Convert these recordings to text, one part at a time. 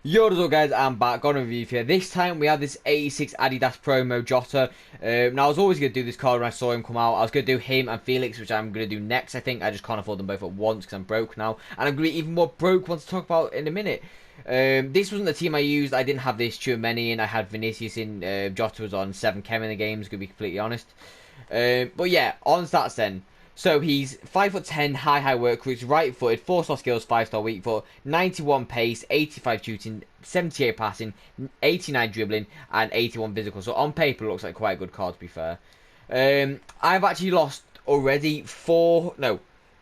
Yo, what's up guys, I'm back on a review here. This time we have this 86 Adidas promo Jota. Now I was always going to do this card when I saw him come out. I was going to do him and Felix, which I'm going to do next. I think I just can't afford them both at once because I'm broke now. And I'm going to be even more broke once to talk about in a minute. This wasn't the team I used. I didn't have this too many in. I had Vinicius in. Jota was on 7 chem in the games, to be completely honest. But yeah, on stats then. So he's 5'10", high work rate, right footed, 4-star skills, 5-star weak foot, 91 pace, 85 shooting, 78 passing, 89 dribbling, and 81 physical. So on paper, it looks like quite a good card to be fair. I've actually lost already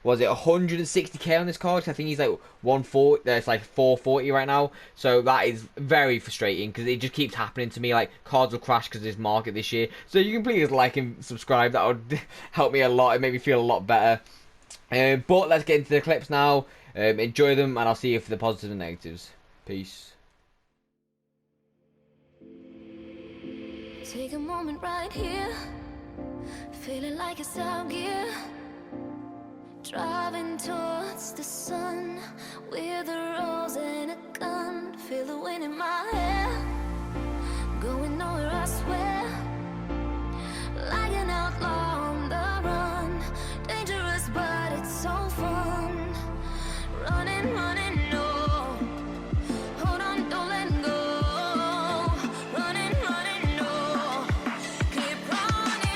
was it 160k on this card? I think he's like 140. There's like 440 right now. So that is very frustrating because it just keeps happening to me. Like cards will crash because of this market this year. So you can please like and subscribe. That would help me a lot. It made me feel a lot better. But let's get into the clips now. Enjoy them, and I'll see you for the positives and negatives. Peace. Take a moment right here, feeling like it's out gear. Driving towards the sun with a rose and a gun. Feel the wind in my hair, going nowhere I swear. Like an outlaw on the run, dangerous but it's so fun. Running, running, no. Hold on, don't let go. Running, running, no. Keep running.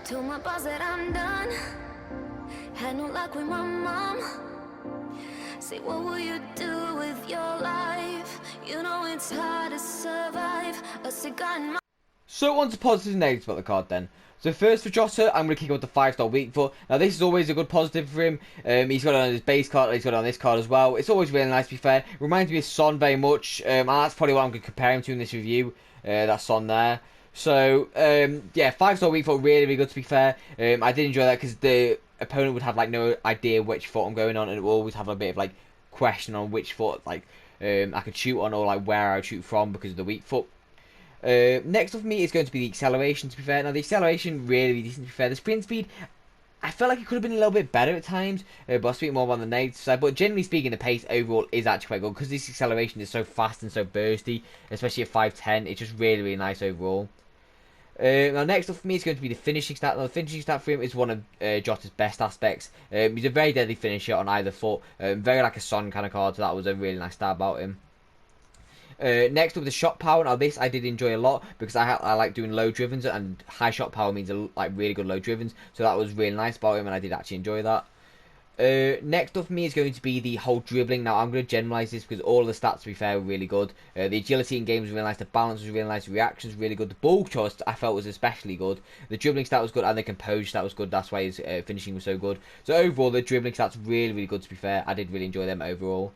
Told my boss that I'm done. Had no luck with my mom. Say, what will you do with your life? You know it's hard to survive. A cigar in my... So on to positives and negatives about the card then. So first for Jota, I'm going to kick him with the 5-star weak foot. Now this is always a good positive for him. He's got it on his base card, he's got it on this card as well. It's always really nice to be fair. Reminds me of Son very much. And that's probably what I'm going to compare him to in this review. That Son there. So yeah, 5-star weak foot, really good to be fair. I did enjoy that because the opponent would have like no idea which foot I'm going on, and it will always have a bit of like question on which foot like I could shoot on, or like where I would shoot from because of the weak foot. Next up for me is going to be the acceleration, to be fair. Now the acceleration really decent, to be fair. The sprint speed, I felt like it could have been a little bit better at times, but I'll speak more on the negative side. But generally speaking, the pace overall is actually quite good because this acceleration is so fast and so bursty, especially at 5'10". It's just really nice overall. Now next up for me is going to be the finishing stat. Now the finishing stat for him is one of Jota's best aspects. He's a very deadly finisher on either foot, very like a Son kind of card, so that was a really nice stat about him. Next up, the shot power. Now this I did enjoy a lot because I like doing low drivens, and high shot power means like really good low drivens, so that was really nice about him, and I did actually enjoy that. Next up for me is going to be the whole dribbling. Now I'm going to generalise this because all of the stats, to be fair, were really good. The agility in game was really nice, the balance was really nice, the reaction was really good, the ball choice I felt was especially good, the dribbling stat was good, and the composure stat was good. That's why his finishing was so good. So overall, the dribbling stats really good, to be fair. I did really enjoy them overall.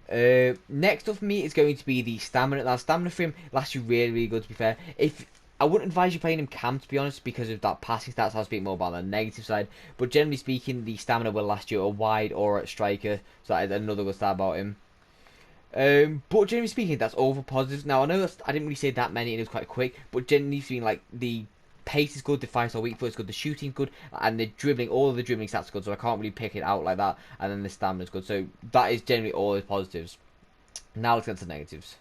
Next up for me is going to be the stamina. Now stamina for him last year really good, to be fair. If I wouldn't advise you playing him camp, to be honest, because of that passing stats. I'll speak more about the negative side, but generally speaking, the stamina will last you a wide or at striker, so that is another good stat about him. But generally speaking, that's all for positives. Now I know I didn't really say that many, and it was quite quick. But generally speaking, like the pace is good, the 5-star weak foot is good, the shooting good, and the dribbling, all of the dribbling stats are good. So I can't really pick it out like that. And then the stamina is good. So that is generally all the positives. Now let's get to the negatives.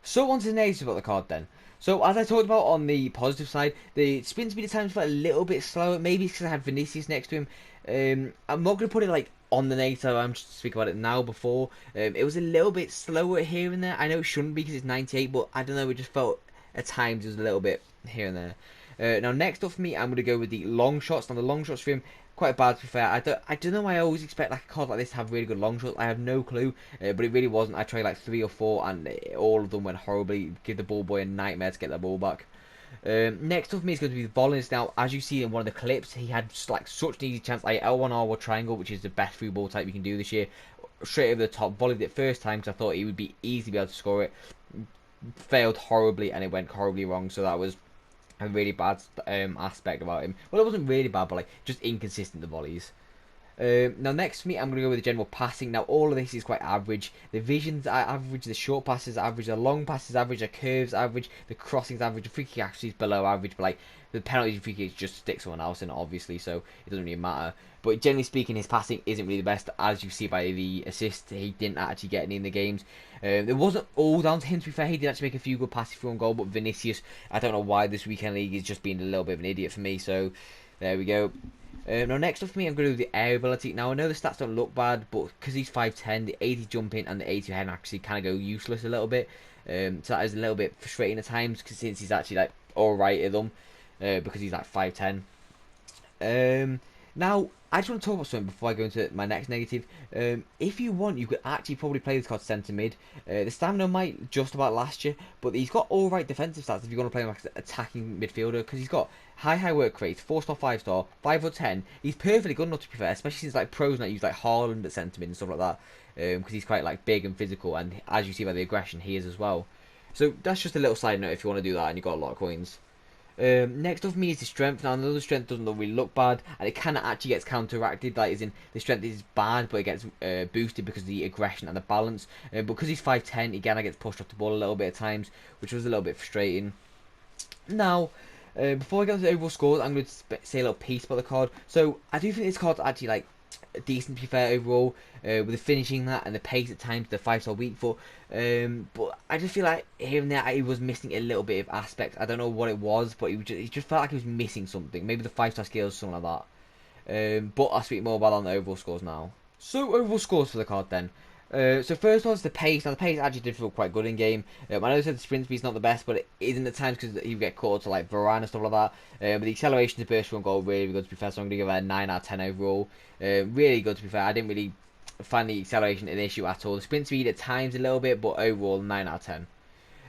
So on to the negatives about the card then. So as I talked about on the positive side, the sprint speed at times felt a little bit slower. Maybe it's because I had Vinicius next to him. I'm not going to put it like on the negative. I'm just speaking about it now before. It was a little bit slower here and there. I know it shouldn't be because it's 98, but I don't know. It just felt at times it was a little bit here and there. Now next up for me, I'm going to go with the long shots. Now the long shots for him quite bad to be fair. I don't know why I always expect like a card like this to have really good long shots. I have no clue, but it really wasn't. I tried like 3 or 4 and all of them went horribly. Give the ball boy a nightmare to get the ball back. Next up for me is going to be the volleys. Now, as you see in one of the clips, he had like such an easy chance, like L1R triangle, which is the best through ball type you can do this year. Straight over the top, volleyed it first time because I thought he would be easy to be able to score it. Failed horribly and it went horribly wrong, so that was a really bad aspect about him. Well, it wasn't really bad, but like just inconsistent the volleys. Now next for me, I'm going to go with the general passing. Now all of this is quite average. The visions are average, the short passes are average, the long passes are average, the curves are average, the crossings are average, the free kick actually is below average, but like the penalties and free kicks just stick someone else in obviously, so it doesn't really matter. But generally speaking, his passing isn't really the best, as you see by the assist. He didn't actually get any in the games. It wasn't all down to him, to be fair. He did actually make a few good passes for on goal, but Vinicius, I don't know why this weekend league is just being a little bit of an idiot for me, so there we go. Now next up for me, I'm going to do the air ability. Now I know the stats don't look bad, but because he's 5'10", the 80 jumping and the 80 head actually kind of go useless a little bit. So that is a little bit frustrating at times, because since he's actually like alright at them, because he's like 5'10". Now, I just want to talk about something before I go into my next negative. If you want, you could actually probably play this card centre mid. The stamina might just about last you, but he's got alright defensive stats if you want to play him like an attacking midfielder, because he's got high work rate, 4-star, 5-star, 5'10". He's perfectly good enough to be fair, especially since like pros now use like Haaland at centre mid and stuff like that, because he's quite like big and physical, and as you see by the aggression, he is as well. So that's just a little side note if you want to do that and you've got a lot of coins. Next up for me is the strength. Now, the strength doesn't really look bad, and it kind of actually gets counteracted. Like, as in, the strength is bad, but it gets boosted because of the aggression and the balance. Because he's 5'10", he kind of gets pushed off the ball a little bit at times, which was a little bit frustrating. Now, before I get into the overall scores, I'm going to say a little piece about the card. So, I do think this card's actually, like, decent to be fair overall, with the finishing that and the pace at times, the 5-star weak foot. But I just feel like here and there he was missing a little bit of aspect. I don't know what it was, but he just felt like he was missing something. Maybe the 5-star skills, something like that. But I'll speak more about on the overall scores now. So overall scores for the card then. So first one's the pace. Now the pace actually did feel quite good in game. I know I said the sprint speed's not the best, but it isn't at times because you get caught to like Varane and stuff like that. But the acceleration to burst from goal really good to be fair. So I'm gonna give it a 9 out of 10 overall. Really good to be fair. I didn't really find the acceleration an issue at all. The sprint speed at times a little bit, but overall 9 out of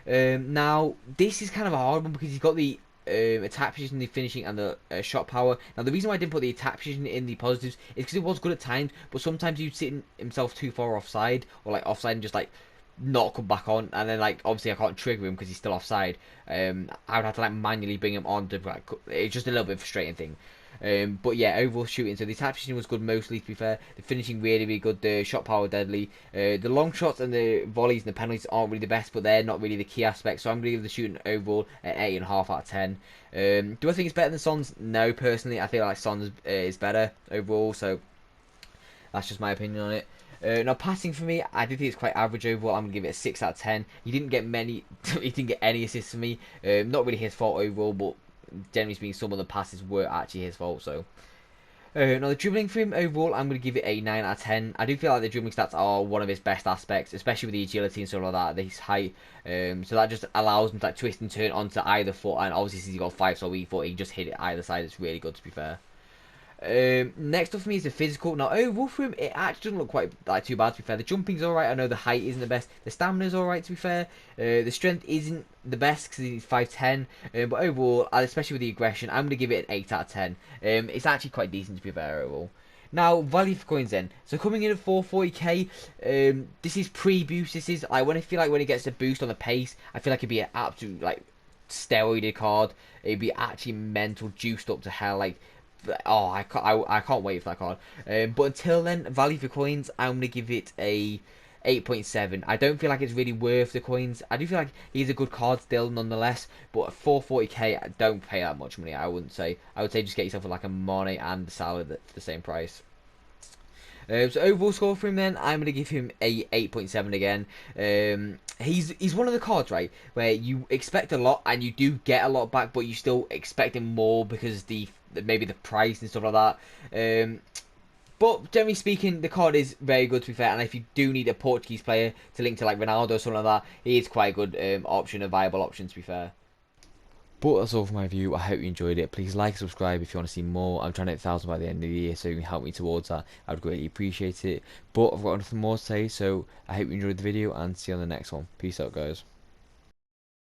10. Now this is kind of a hard one because he's got the attack position, the finishing, and the shot power. Now the reason why I didn't put the attack position in the positives is because it was good at times, but sometimes he'd sit himself too far offside, or like offside and just like not come back on, and then like obviously I can't trigger him because he's still offside. I would have to like manually bring him on to like, it's just a little bit of a frustrating thing. But yeah, overall shooting. So the attack position was good mostly, to be fair. The finishing really good. The shot power deadly. The long shots and the volleys and the penalties aren't really the best, but they're not really the key aspect. So I'm going to give the shooting overall an 8.5 out of 10. Do I think it's better than Son's? No, personally. I feel like Son's is better overall. So that's just my opinion on it. Now passing for me, I do think it's quite average overall. I'm gonna give it a 6 out of 10. He didn't get many. He didn't get any assists for me. Not really his fault overall, but generally speaking, some of the passes were actually his fault. So now the dribbling for him overall, I'm going to give it a 9 out of 10. I do feel like the dribbling stats are one of his best aspects, especially with the agility and stuff like that, his height. So that just allows him to like, twist and turn onto either foot, and obviously since he's got 5-star weak foot, he can just hit it either side. It's really good to be fair. Next up for me is the physical. Now overall for him, it actually doesn't look quite like too bad to be fair. The jumping's alright. I know the height isn't the best. The stamina's alright to be fair. The strength isn't the best because he's 5'10". But overall, especially with the aggression, I'm going to give it an 8 out of 10. It's actually quite decent to be fair overall. Now, value for coins then. So coming in at 440k, this is pre-boost. This is like when I feel like when he gets a boost on the pace, I feel like it'd be an absolute like steroided card. It'd be actually mental, juiced up to hell. Like, oh, I can't wait for that card. But until then, value for coins, I'm gonna give it a 8.7. I don't feel like it's really worth the coins. I do feel like he's a good card still, nonetheless. But at 440k, don't pay that much money. I wouldn't say. I would say just get yourself like a Mane and a Salah for the same price. So overall score for him, then I'm gonna give him a 8.7 again. He's one of the cards, right, where you expect a lot and you do get a lot back, but you still expecting more because maybe the price and stuff like that. But generally speaking, the card is very good, to be fair. And if you do need a Portuguese player to link to like Ronaldo or something like that, he is quite a good option, a viable option, to be fair. But that's all for my review. I hope you enjoyed it. Please like, subscribe if you want to see more. I'm trying to hit 1,000 by the end of the year, so you can help me towards that. I would greatly appreciate it. But I've got nothing more to say, so I hope you enjoyed the video and see you on the next one. Peace out, guys.